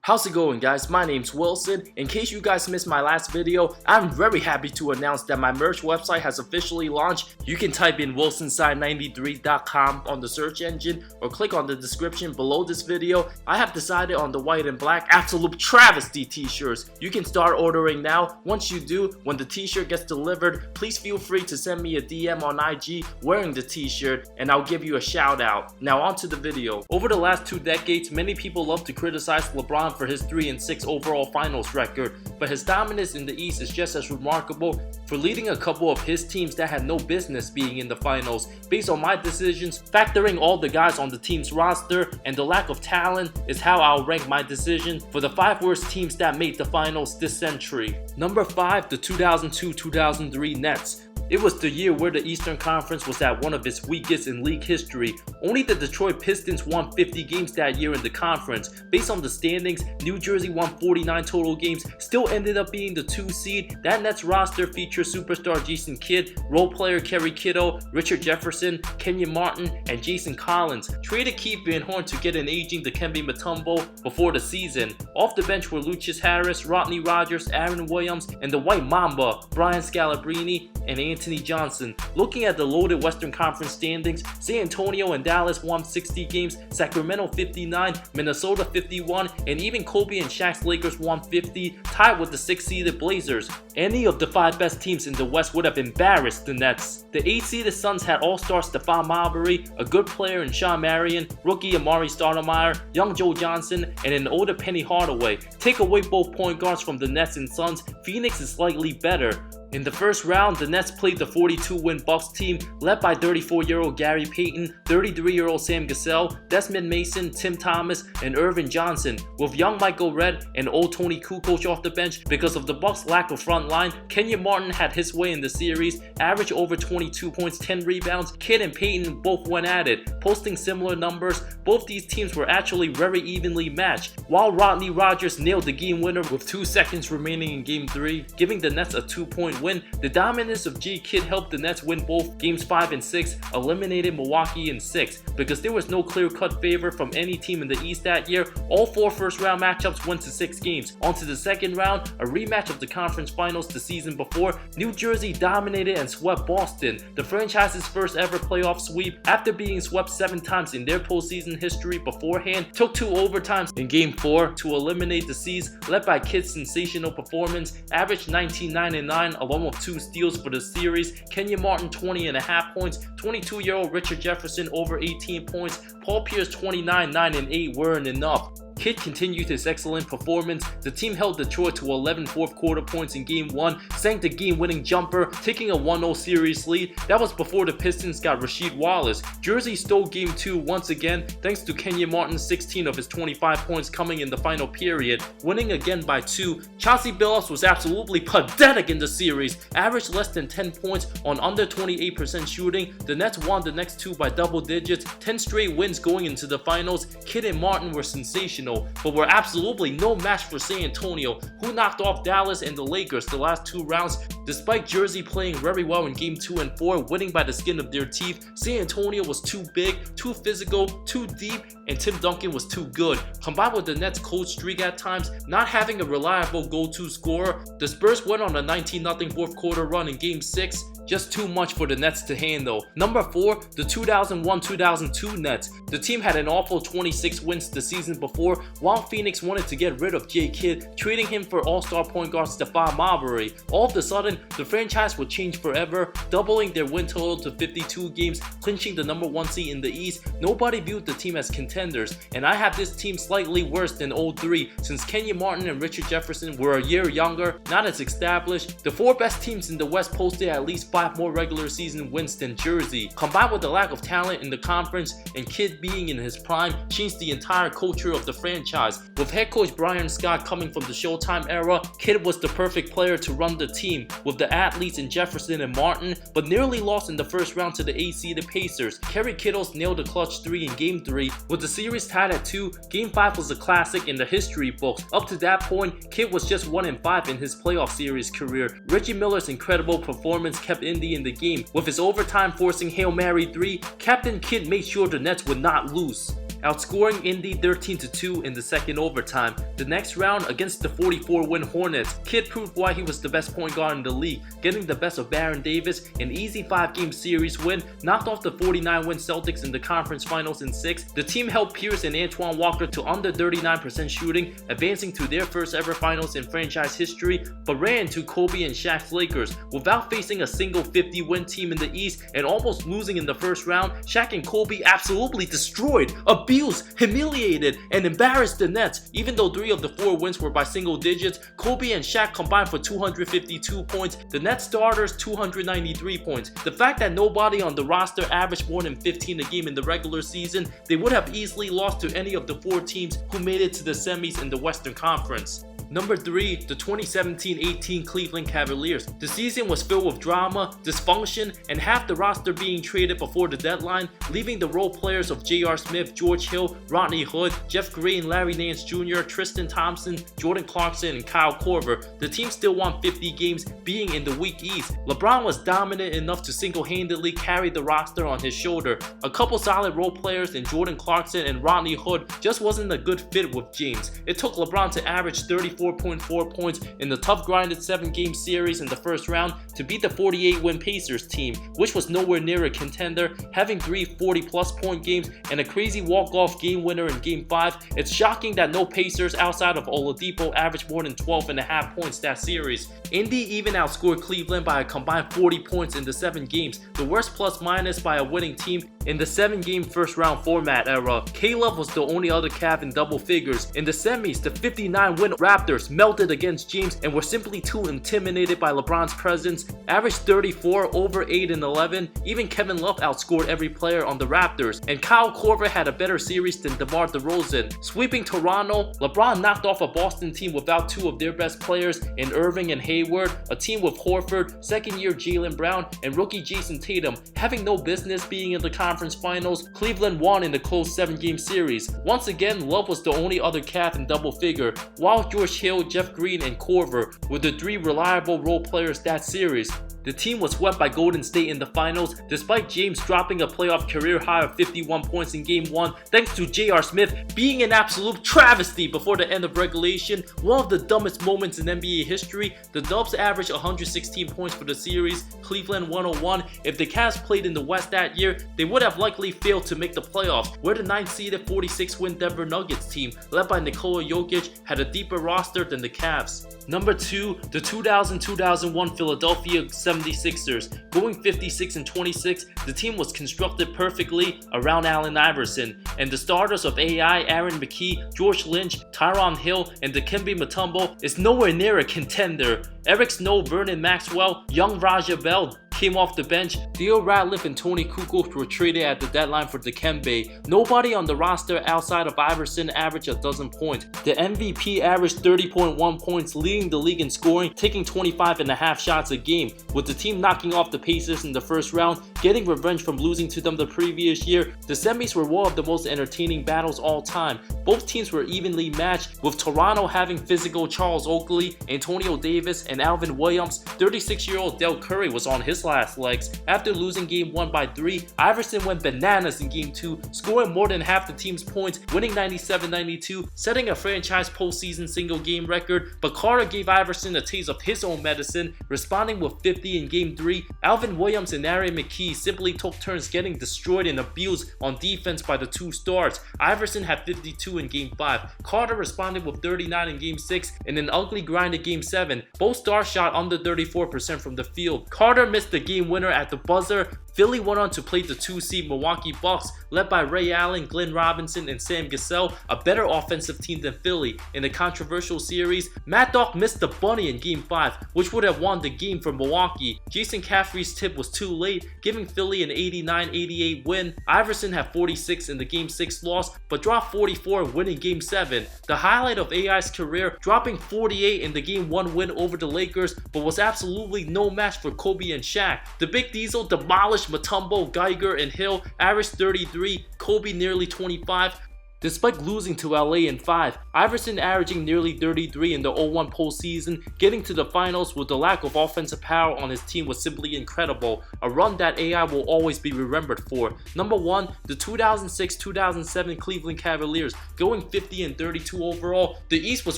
How's it going, guys? My name's Wilson. In case you guys missed my last video, I'm very happy to announce that my merch website has officially launched. You can type in wilsonside93.com on the search engine or click on the description below this video. I have decided on the white and black absolute travesty t-shirts. You can start ordering now. Once you do, when the t-shirt gets delivered, please feel free to send me a DM on IG wearing the t-shirt and I'll give you a shout out. Now on to the video. Over the last 2 decades, many people love to criticize LeBron for his 3-6 overall finals record, but his dominance in the East is just as remarkable for leading a couple of his teams that had no business being in the finals. Based on my decisions, factoring all the guys on the team's roster and the lack of talent is how I'll rank my decision for the 5 worst teams that made the finals this century. Number 5, the 2002-2003 Nets. It was the year where the Eastern Conference was at one of its weakest in league history. Only the Detroit Pistons won 50 games that year in the conference. Based on the standings, New Jersey won 49 total games, still ended up being the 2 seed. That Nets roster features superstar Jason Kidd, role player Kerry Kittle, Richard Jefferson, Kenyon Martin, and Jason Collins. Traded Keith Van Horn to get an aging Dikembe Mutombo before the season. Off the bench were Lucius Harris, Rodney Rogers, Aaron Williams, and the White Mamba, Brian Scalabrine, and Anthony Johnson. Looking at the loaded Western Conference standings, San Antonio and Dallas won 60 games, Sacramento 59, Minnesota 51, and even Kobe and Shaq's Lakers won 50, tied with the 6-seeded Blazers. Any of the 5 best teams in the West would have embarrassed the Nets. The 8-seeded Suns had all-star Stephon Marbury, a good player in Sean Marion, rookie Amari Stoudemire, young Joe Johnson, and an older Penny Hardaway. Take away both point guards from the Nets and Suns, Phoenix is slightly better. In the first round, the Nets played the 42-win Bucks team led by 34-year-old Gary Payton, 33-year-old Sam Cassell, Desmond Mason, Tim Thomas, and Irvin Johnson. With young Michael Redd and old Tony Kukoc off the bench because of the Bucks' lack of front line, Kenyon Martin had his way in the series, averaged over 22 points, 10 rebounds. Kidd and Payton both went at it, posting similar numbers. Both these teams were actually very evenly matched, while Rodney Rogers nailed the game winner with 2 seconds remaining in Game 3, giving the Nets a 2-point win. The dominance of G. Kidd helped the Nets win both Games 5 and 6, eliminated Milwaukee in 6. Because there was no clear-cut favor from any team in the East that year, all 4 first-round matchups went to 6 games. On to the second round, a rematch of the conference finals the season before. New Jersey dominated and swept Boston, the franchise's first ever playoff sweep. After being swept 7 times in their postseason history beforehand, took 2 overtimes in Game 4 to eliminate the C's, led by Kidd's sensational performance, averaged 19-9-9 along with 2 steals for the series. Kenyon Martin 20.5 points, 22-year-old Richard Jefferson over 18 points, Paul Pierce 29-9-8 weren't enough. Kidd continued his excellent performance. The team held Detroit to 11 fourth-quarter points in Game 1, sank the game-winning jumper, taking a 1-0 series lead. That was before the Pistons got Rasheed Wallace. Jersey stole Game 2 once again, thanks to Kenyon Martin's 16 of his 25 points coming in the final period, winning again by 2. Chauncey Billups was absolutely pathetic in the series, averaged less than 10 points on under 28% shooting. The Nets won the next 2 by double digits, 10 straight wins going into the finals. Kidd and Martin were sensational, but were absolutely no match for San Antonio, who knocked off Dallas and the Lakers the last 2 rounds. Despite Jersey playing very well in Game 2 and 4, winning by the skin of their teeth, San Antonio was too big, too physical, too deep, and Tim Duncan was too good. Combined with the Nets' cold streak at times, not having a reliable go-to scorer, the Spurs went on a 19-0 fourth-quarter run in Game 6. Just too much for the Nets to handle. Number 4, the 2001-2002 Nets. The team had an awful 26 wins the season before, while Phoenix wanted to get rid of J. Kidd, trading him for all-star point guard Stephon Marbury. All of a sudden, the franchise would change forever, doubling their win total to 52 games, clinching the number 1 seed in the East. Nobody viewed the team as contenders, and I have this team slightly worse than 03, since Kenyon Martin and Richard Jefferson were a year younger, not as established. The 4 best teams in the West posted at least 5 more regular season wins than Jersey. Combined with the lack of talent in the conference and Kidd being in his prime, changed the entire culture of the franchise. With head coach Brian Scott coming from the Showtime era, Kidd was the perfect player to run the team, with the athletes in Jefferson and Martin, but nearly lost in the first round to the 8-seeded Pacers. Kerry Kittles nailed a clutch 3 in Game 3. With the series tied at 2, Game 5 was a classic in the history books. Up to that point, Kidd was just 1-5 in his playoff series career. Reggie Miller's incredible performance kept Indy in the game. With his overtime forcing Hail Mary 3, Captain Kidd made sure the Nets would not lose. outscoring Indy 13-2 in the second overtime. The next round against the 44-win Hornets, Kidd proved why he was the best point guard in the league, getting the best of Baron Davis, an easy 5-game series win, knocked off the 49-win Celtics in the conference finals in 6. The team held Pierce and Antoine Walker to under 39% shooting, advancing to their first ever finals in franchise history, but ran into Kobe and Shaq's Lakers. Without facing a single 50-win team in the East and almost losing in the first round, Shaq and Kobe absolutely destroyed, abused, humiliated, and embarrassed the Nets. Even though 3 of the 4 wins were by single digits, Kobe and Shaq combined for 252 points, the Nets starters 293 points. The fact that nobody on the roster averaged more than 15 a game in the regular season, they would have easily lost to any of the 4 teams who made it to the semis in the Western Conference. Number 3, the 2017-18 Cleveland Cavaliers. The season was filled with drama, dysfunction, and half the roster being traded before the deadline, leaving the role players of J.R. Smith, George Hill, Rodney Hood, Jeff Green, Larry Nance Jr., Tristan Thompson, Jordan Clarkson, and Kyle Korver. The team still won 50 games, being in the weak East. LeBron was dominant enough to single-handedly carry the roster on his shoulder. A couple solid role players in Jordan Clarkson and Rodney Hood just wasn't a good fit with James. It took LeBron to average 34.4 points in the tough grinded 7-game series in the first round to beat the 48-win Pacers team, which was nowhere near a contender, having 3 40-plus point games and a crazy walk-off game winner in Game 5. It's shocking that no Pacers outside of Oladipo averaged more than 12.5 points that series. Indy even outscored Cleveland by a combined 40 points in the 7 games, the worst plus-minus by a winning team in the 7-game first-round format era. K-Love was the only other Cav in double figures. In the semis, the 59-win Raptors melted against James and were simply too intimidated by LeBron's presence, averaged 34, over 8 and 11. Even Kevin Love outscored every player on the Raptors, and Kyle Korver had a better series than DeMar DeRozan. Sweeping Toronto, LeBron knocked off a Boston team without 2 of their best players in Irving and Hayward, a team with Horford, second-year Jaylen Brown, and rookie Jason Tatum. Having no business being in the conference finals, Cleveland won in the close 7-game series. Once again, Love was the only other Cav in double figure, while George Hill, Jeff Green, and Korver were the 3 reliable role players that series. The team was swept by Golden State in the finals, despite James dropping a playoff career high of 51 points in Game 1 thanks to J.R. Smith being an absolute travesty before the end of regulation. One of the dumbest moments in NBA history. The Dubs averaged 116 points for the series, Cleveland 101. If the Cavs played in the West that year, they would have likely failed to make the playoffs, where the 9th-seeded 46-win Denver Nuggets team, led by Nikola Jokic, had a deeper roster than the Cavs. Number 2, the 2000-2001 Philadelphia 76ers. Going 56-26, the team was constructed perfectly around Allen Iverson, and the starters of AI, Aaron McKie, George Lynch, Tyronn Hill, and Dikembe Mutombo is nowhere near a contender. Eric Snow, Vernon Maxwell, young Raja Bell came off the bench. Theo Ratliff and Tony Kukoc were traded at the deadline for Dikembe. Nobody on the roster outside of Iverson averaged a dozen points. The MVP averaged 30.1 points, leading the league in scoring, taking 25.5 shots a game, with the team knocking off the Pacers in the first round, getting revenge from losing to them the previous year. The semis were one of the most entertaining battles all time. Both teams were evenly matched, with Toronto having physical Charles Oakley, Antonio Davis, and Alvin Williams. 36-year-old Del Curry was on his last legs. After losing Game 1 by 3, Iverson went bananas in Game 2, scoring more than half the team's points, winning 97-92, setting a franchise postseason single-game record. But Carter gave Iverson a taste of his own medicine, responding with 50 in Game 3. Alvin Williams and Aaron McKie simply took turns getting destroyed and abused on defense by the 2 stars. Iverson had 52 in Game 5. Carter responded with 39 in Game 6 and an ugly grind in Game 7. Both stars shot under 34% from the field. Carter missed the game winner at the buzzer. Philly went on to play the 2-seed Milwaukee Bucks, led by Ray Allen, Glenn Robinson, and Sam Cassell, a better offensive team than Philly. In the controversial series, Mad Dog missed the bunny in Game 5, which would have won the game for Milwaukee. Jason Caffrey's tip was too late, giving Philly an 89-88 win. Iverson had 46 in the Game 6 loss, but dropped 44 winning Game 7. The highlight of AI's career, dropping 48 in the Game 1 win over the Lakers, but was absolutely no match for Kobe and Shaq. The Big Diesel demolished Mutombo, Geiger, and Hill, averaged 33, Kobe nearly 25. Despite losing to LA in 5, Iverson averaging nearly 33 in the 0-1 postseason, getting to the finals with the lack of offensive power on his team was simply incredible, a run that AI will always be remembered for. Number 1, the 2006-2007 Cleveland Cavaliers going 50 and 32 overall. The East was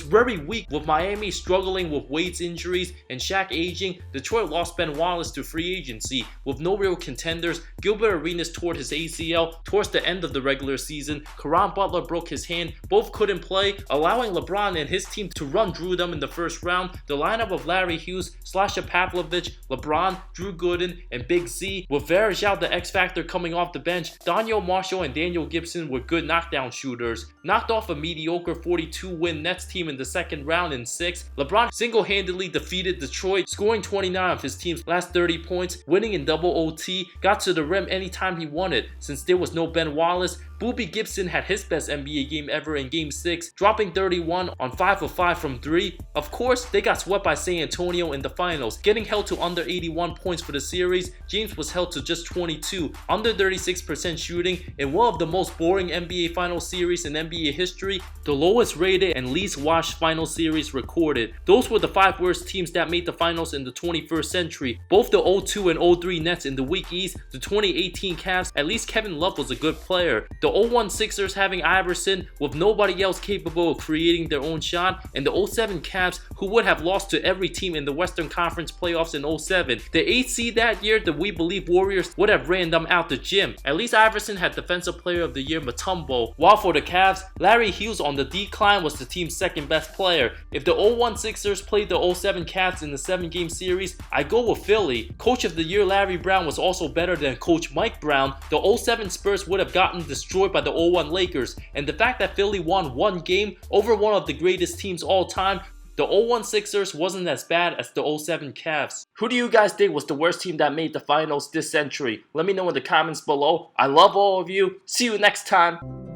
very weak with Miami struggling with Wade's injuries and Shaq aging. Detroit lost Ben Wallace to free agency with no real contenders. Gilbert Arenas tore his ACL towards the end of the regular season. Caron Butler broke his hand. Both couldn't play, allowing LeBron and his team to run through them in the first round. The lineup of Larry Hughes, Slasher Pavlovich, LeBron, Drew Gooden, and Big Z, with Varejao the X Factor coming off the bench. Daniel Marshall and Daniel Gibson were good knockdown shooters. Knocked off a mediocre 42-win Nets team in the second round in 6, LeBron single-handedly defeated Detroit, scoring 29 of his team's last 30 points, winning in double OT, got to the rim anytime he wanted since there was no Ben Wallace. Boobie Gibson had his best NBA game ever in Game 6, dropping 31 on 5 of 5 from 3. Of course, they got swept by San Antonio in the finals, getting held to under 81 points for the series. James was held to just 22, under 36% shooting, in one of the most boring NBA Finals series in NBA history, the lowest rated and least watched final series recorded. Those were the 5 worst teams that made the finals in the 21st century. Both the 0-2 and 0-3 Nets in the weak East, the 2018 Cavs, at least Kevin Love was a good player. The 0-1 Sixers having Iverson with nobody else capable of creating their own shot, and the 0-7 Cavs who would have lost to every team in the Western Conference playoffs in 0-7. The 8th seed that year, the We Believe Warriors, would have ran them out the gym. At least Iverson had Defensive Player of the Year Mutombo, while for the Cavs, Larry Hughes on the decline was the team's second best player. If the 0-1 Sixers played the 0-7 Cavs in the 7-game series, I go with Philly. Coach of the Year Larry Brown was also better than Coach Mike Brown. The 0-7 Spurs would have gotten destroyed by the 0-1 Lakers, and the fact that Philly won one game over one of the greatest teams all time, the 0-1 Sixers wasn't as bad as the 0-7 Cavs. Who do you guys think was the worst team that made the finals this century? Let me know in the comments below. I love all of you. See you next time.